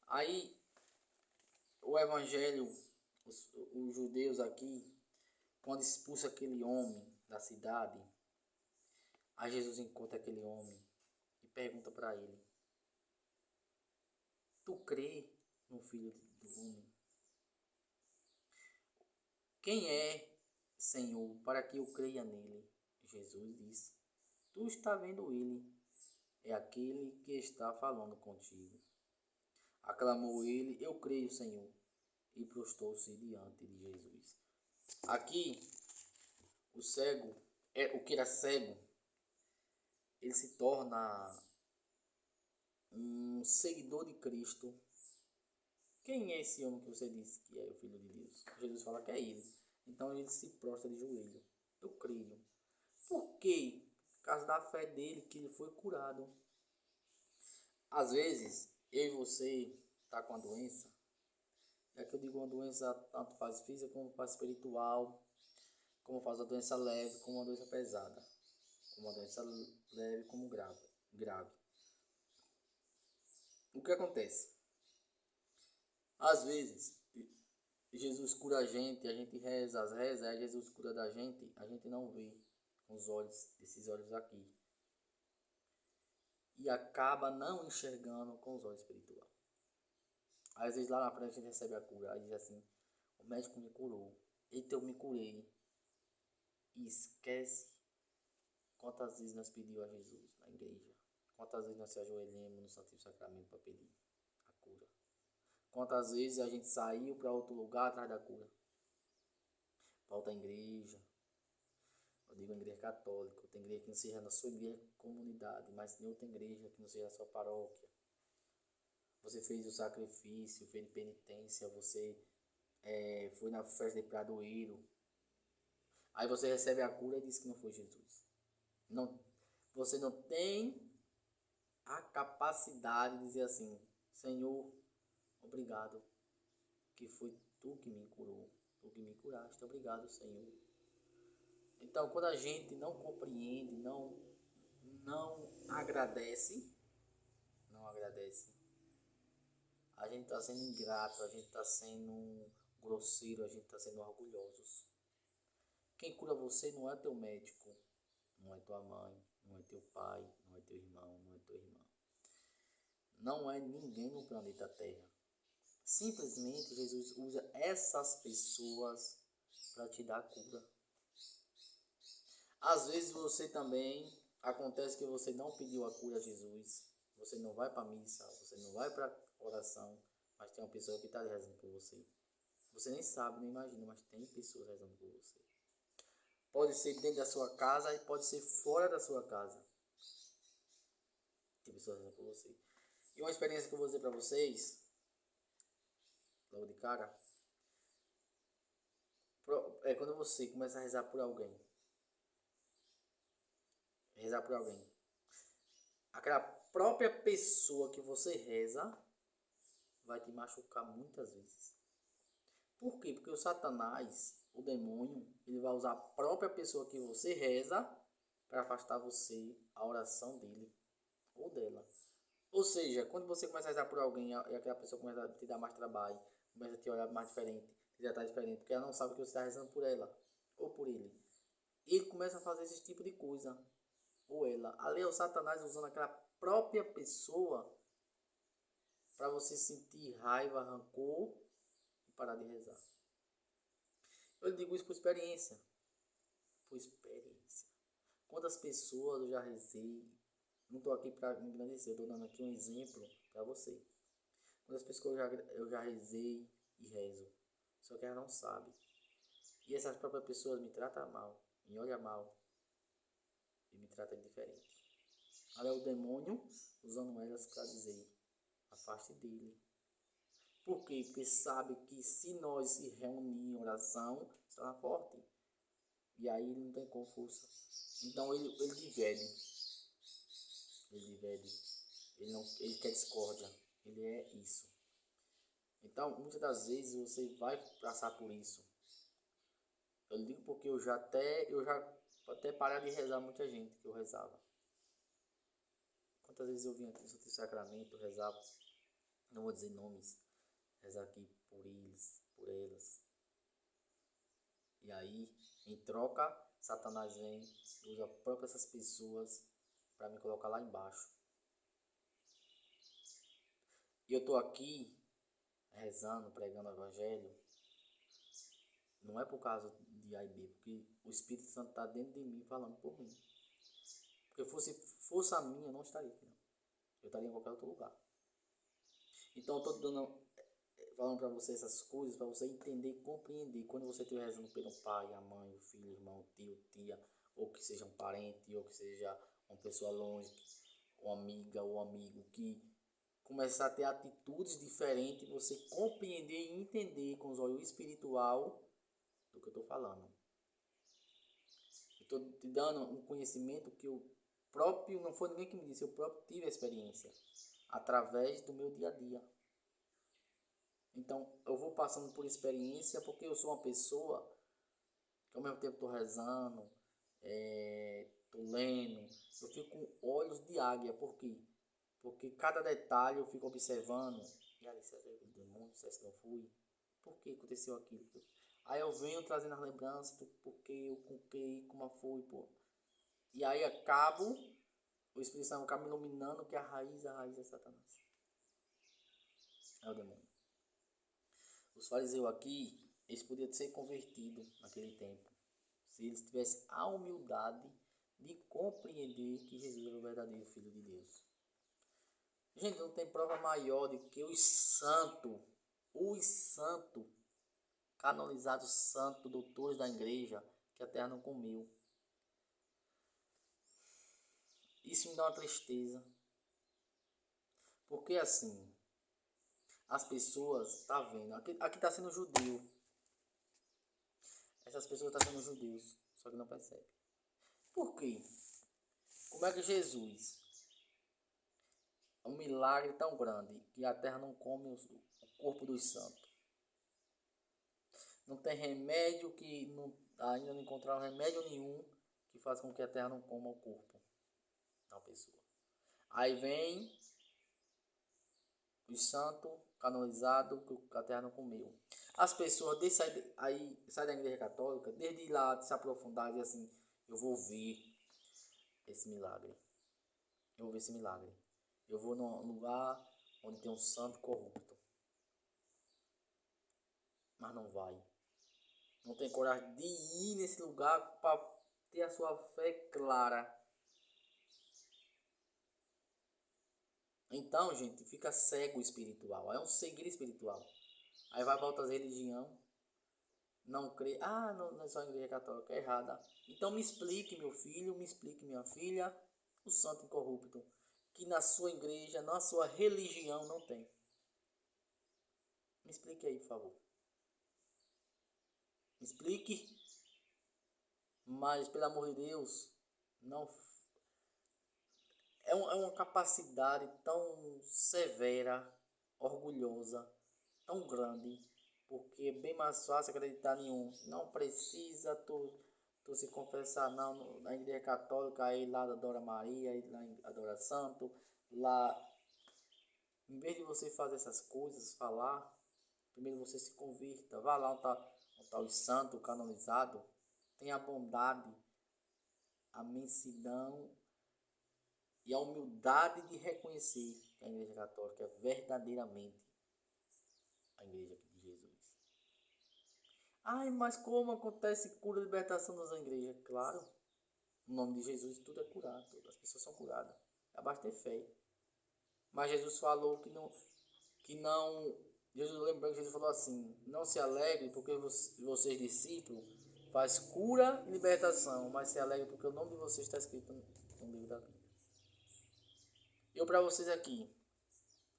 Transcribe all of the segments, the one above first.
Aí o evangelho, os judeus aqui, quando expulsa aquele homem da cidade, aí Jesus encontra aquele homem e pergunta para ele: Tu crê no Filho do Homem? Quem é, Senhor, para que eu creia nele? Jesus disse: Tu está vendo ele, é aquele que está falando contigo. Aclamou ele: Eu creio, Senhor, e prostrou-se diante de Jesus. Aqui, o cego, o que era cego, ele se torna um seguidor de Cristo. Quem é esse homem que você disse que é o Filho de Deus? Jesus fala que é ele. Então ele se prostra de joelho. Eu creio. Por quê? Por causa da fé dele que ele foi curado. Às vezes, eu e você tá com a doença. É que eu digo uma doença tanto faz física como faz espiritual, como faz a doença leve, como uma doença pesada, como uma doença leve, como grave. O que acontece? Às vezes, Jesus cura a gente reza, aí Jesus cura da gente, a gente não vê com os olhos, esses olhos aqui. E acaba não enxergando com os olhos espirituais. Às vezes lá na frente a gente recebe a cura, aí diz assim: o médico me curou, eita, eu me curei. E esquece quantas vezes nós pedimos a Jesus na igreja, quantas vezes nós se ajoelhamos no Santíssimo Sacramento para pedir a cura, quantas vezes a gente saiu para outro lugar atrás da cura, para outra igreja. Eu digo igreja católica, outra igreja que não seja na sua igreja comunidade, mas tem outra igreja que não seja a sua paróquia. Você fez o sacrifício, fez penitência, você foi na festa de Pradoeiro. Aí você recebe a cura e diz que não foi Jesus. Não, você não tem a capacidade de dizer assim: Senhor, obrigado, que foi tu que me curou, tu que me curaste, obrigado, Senhor. Então, quando a gente não compreende, não agradece, a gente está sendo ingrato, a gente está sendo grosseiro, a gente está sendo orgulhosos. Quem cura você não é teu médico, não é tua mãe, não é teu pai, não é teu irmão, não é tua irmã. Não é ninguém no planeta Terra. Simplesmente Jesus usa essas pessoas para te dar cura. Às vezes você também, acontece que você não pediu a cura a Jesus, você não vai para a missa, você não vai para a oração, mas tem uma pessoa que está rezando por você. Você nem sabe, nem imagina, mas tem pessoas rezando por você. Pode ser dentro da sua casa e pode ser fora da sua casa. Tem pessoas rezando por você. E uma experiência que eu vou dizer para vocês, logo de cara, é quando você começa a rezar por alguém. Aquela própria pessoa que você reza vai te machucar muitas vezes. Por quê? Porque o Satanás, o demônio, ele vai usar a própria pessoa que você reza para afastar você, a oração dele ou dela. Ou seja, quando você começa a rezar por alguém e aquela pessoa começa a te dar mais trabalho, começa a te olhar mais diferente, te tratar diferente, porque ela não sabe que você está rezando por ela ou por ele. E ele começa a fazer esse tipo de coisa, ou ela. Ali é o Satanás usando aquela própria pessoa para você sentir raiva, rancor e parar de rezar. Eu digo isso por experiência. Por experiência. Quantas pessoas eu já rezei, não estou aqui para me engrandecer, estou dando aqui um exemplo para você. Quantas pessoas eu já rezei e rezo, só que ela não sabe. E essas próprias pessoas me tratam mal, me olham mal e me tratam diferente. Olha o demônio usando elas para dizer: afaste dele. Por quê? Porque sabe que se nós se reunir em oração, será forte. E aí ele não tem com força. Então ele divide. Ele quer discórdia. Ele é isso. Então, muitas das vezes você vai passar por isso. Eu digo porque eu já até parei de rezar muita gente que eu rezava. Quantas vezes eu vim aqui no Santo Sacramento, eu rezava não vou dizer nomes, rezar aqui por eles, por elas. E aí, em troca, Satanás vem e usa próprias essas pessoas para me colocar lá embaixo. E eu estou aqui rezando, pregando o evangelho, não é por causa de A e B, porque o Espírito Santo está dentro de mim falando por mim. Porque fosse força minha, eu não estaria aqui, não. Eu estaria em qualquer outro lugar. Então eu estou falando para você essas coisas, para você entender e compreender. Quando você estiver rezando pelo pai, a mãe, o filho, o irmão, o tio, tia, ou que seja um parente, ou que seja uma pessoa longe, uma amiga ou amigo, que começar a ter atitudes diferentes, você compreender e entender com os olhos espiritual do que eu estou falando. Estou te dando um conhecimento que eu próprio, não foi ninguém que me disse, eu próprio tive a experiência através do meu dia a dia. Então eu vou passando por experiência porque eu sou uma pessoa que ao mesmo tempo estou rezando, estou lendo, eu fico com olhos de águia. Por quê? Porque cada detalhe eu fico observando. E aí, será que eu do mundo? Será que não fui? Por que aconteceu aquilo? Aí eu venho trazendo as lembranças do porquê, com que, como foi, pô. E aí acabo, o Espírito Santo acaba me iluminando que a raiz é Satanás. É o demônio. Os fariseus aqui, eles podiam ser convertidos naquele tempo, se eles tivessem a humildade de compreender que Jesus era o verdadeiro Filho de Deus. Gente, não tem prova maior do que os santos, canonizados santos, doutores da igreja, que a terra não comeu. Isso me dá uma tristeza. Porque assim, as pessoas, tá vendo, aqui tá sendo judeu. Essas pessoas estão sendo judeus, só que não percebem. Por quê? Como é que Jesus, um milagre tão grande, que a terra não come o corpo dos santos? Não tem remédio que ainda não encontraram remédio nenhum que faça com que a terra não coma o corpo da pessoa. Aí vem os santos canonizados que a terra não comeu. As pessoas saem da igreja católica, desde lá de se aprofundar e assim, eu vou ver esse milagre. Eu vou ver esse milagre. Eu vou num lugar onde tem um santo corrupto. Mas não vai. Não tem coragem de ir nesse lugar para ter a sua fé clara. Então, gente, fica cego espiritual. É um cegueiro espiritual. Aí vai para outras religiões. Não crê. Ah, não é só a igreja católica. É errada. Então me explique, meu filho. Me explique, minha filha. O santo incorrupto. Que na sua igreja, na sua religião, não tem. Me explique aí, por favor. Me explique. Mas, pelo amor de Deus, não é uma capacidade tão severa, orgulhosa, tão grande, porque é bem mais fácil acreditar em um. Não precisa tu se confessar não na igreja católica, aí lá adora Maria, aí lá adora Santo, lá. Em vez de você fazer essas coisas, falar, primeiro você se convirta, vá lá onde tá o santo, canonizado, tenha a bondade, a mansidão e a humildade de reconhecer que a igreja católica é verdadeiramente a igreja de Jesus. Ai, mas como acontece cura e libertação nas igrejas? Claro, no nome de Jesus tudo é curado, as pessoas são curadas. É basta ter fé. Mas Jesus falou que não, Jesus lembrou que Jesus falou assim, não se alegre porque vocês discípulos faz cura e libertação, mas se alegre porque o nome de vocês está escrito no livro da vida. Eu para vocês aqui,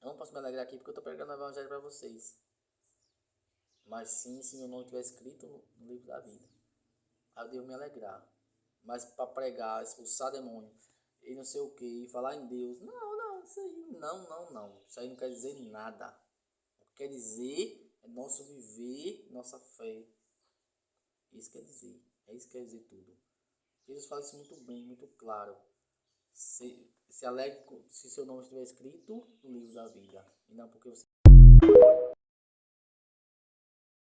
eu não posso me alegrar aqui porque eu estou pregando o evangelho para vocês. Mas sim, se meu nome estiver escrito no livro da vida. Aí eu devo me alegrar. Mas para pregar, expulsar demônio e não sei o que, falar em Deus, não, isso aí, não. Isso aí não quer dizer nada. O que quer dizer é nosso viver, nossa fé. Isso quer dizer, é isso que quer dizer tudo. Jesus fala isso muito bem, muito claro. Se alegre se seu nome estiver escrito no livro da vida. e não porque você